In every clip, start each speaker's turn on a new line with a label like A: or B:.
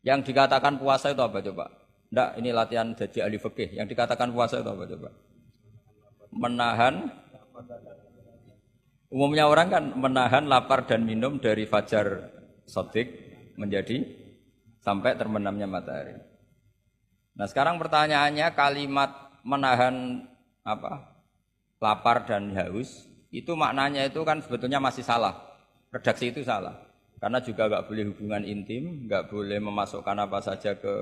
A: Yang dikatakan puasa itu apa coba? Enggak, ini latihan jadi ahli fikih. Yang dikatakan puasa itu apa coba? Menahan. Umumnya orang kan menahan lapar dan minum dari fajar shadiq menjadi sampai terbenamnya matahari. Nah sekarang pertanyaannya kalimat menahan apa? Lapar dan haus itu maknanya itu kan sebetulnya masih salah. Redaksi itu salah. Karena juga nggak boleh hubungan intim, nggak boleh memasukkan apa saja ke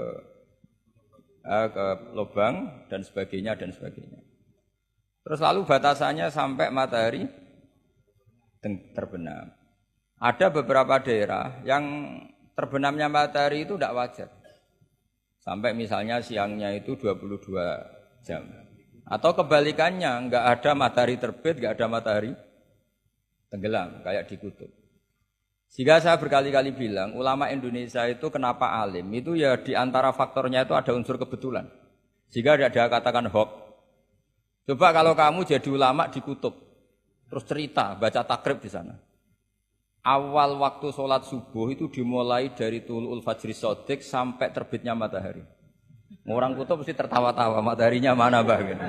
A: lubang dan sebagainya dan sebagainya. Terus lalu batasannya sampai matahari terbenam. Ada beberapa daerah yang terbenamnya matahari itu tidak wajar. Sampai misalnya siangnya itu 22 jam. Atau kebalikannya, nggak ada matahari terbit, nggak ada matahari tenggelam, kayak di kutub. Sehingga saya berkali-kali bilang, ulama Indonesia itu kenapa alim? Itu ya di antara faktornya itu ada unsur kebetulan. Sehingga ada katakan hoax. Coba kalau kamu jadi ulama di kutub, terus cerita, baca takrib di sana. Awal waktu sholat subuh itu dimulai dari tulul fajri shadiq sampai terbitnya matahari. Orang kutub mesti tertawa-tawa, mataharinya mana bah? Gitu.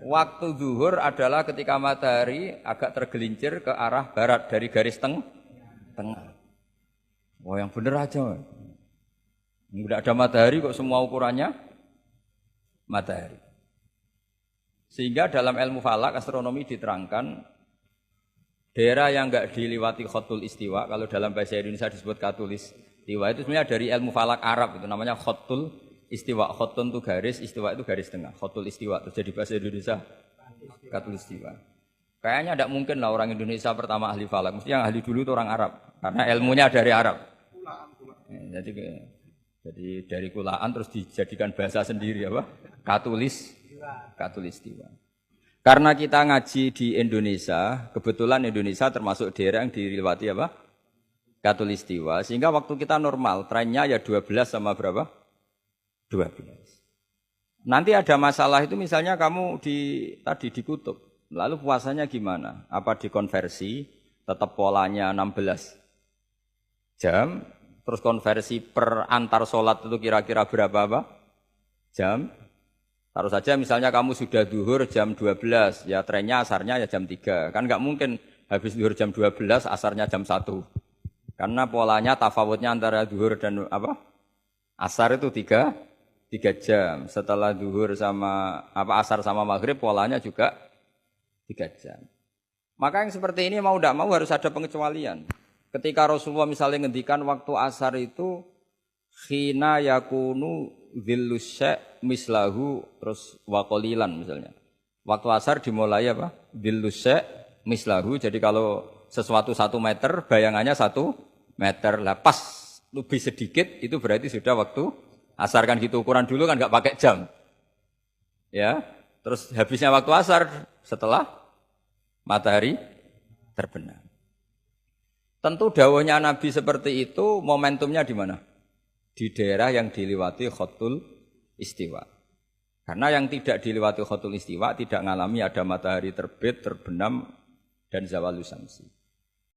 A: Waktu zuhur adalah ketika matahari agak tergelincir ke arah barat dari garis tengah. Wah yang bener aja. Tidak ada matahari kok semua ukurannya matahari. Sehingga dalam ilmu falak astronomi diterangkan daerah yang enggak diliwati khotul istiwa, kalau dalam bahasa Indonesia disebut katul istiwa, itu sebenarnya dari ilmu falak Arab, itu namanya khotul istiwa. Khotun itu garis, istiwa itu garis tengah. Khotul istiwa terus jadi bahasa Indonesia katul istiwa. Kayaknya tidak mungkin lah orang Indonesia pertama ahli falak, mesti yang ahli dulu itu orang Arab, karena ilmunya dari Arab. Jadi dari kulaan terus dijadikan bahasa sendiri apa? Katulistiwa. Karena kita ngaji di Indonesia, kebetulan Indonesia termasuk daerah yang dilewati apa? Katulistiwa. Sehingga waktu kita normal, trennya ya 12 sama berapa? 12. Nanti ada masalah itu misalnya kamu tadi di kutub. Lalu puasanya gimana? Apa dikonversi, tetap polanya 16 jam, terus konversi per antar sholat itu kira-kira berapa jam? Taruh saja misalnya kamu sudah zuhur jam 12, ya trennya asarnya ya jam 3. Kan nggak mungkin habis zuhur jam 12, asarnya jam 1. Karena polanya tafawutnya antara zuhur dan asar itu 3 jam. Setelah zuhur sama asar sama maghrib polanya juga 3 jam. Maka yang seperti ini mau tidak mau harus ada pengecualian. Ketika Rasulullah misalnya ngendikan waktu asar itu khina yakunu dhillus syai' mislahu terus waqalilan misalnya. Waktu asar dimulai apa? Dhillus syai' mislahu. Jadi kalau sesuatu 1 meter bayangannya 1 meter. Lah pas lebih sedikit itu berarti sudah waktu asar kan gitu. Ukuran dulu kan enggak pakai jam. Ya. Terus habisnya waktu asar setelah matahari terbenam. Tentu dawuhnya Nabi seperti itu momentumnya di mana? Di daerah yang dilewati khotul istiwa. Karena yang tidak dilewati khotul istiwa tidak ngalami ada matahari terbit, terbenam dan zawalus syamsi.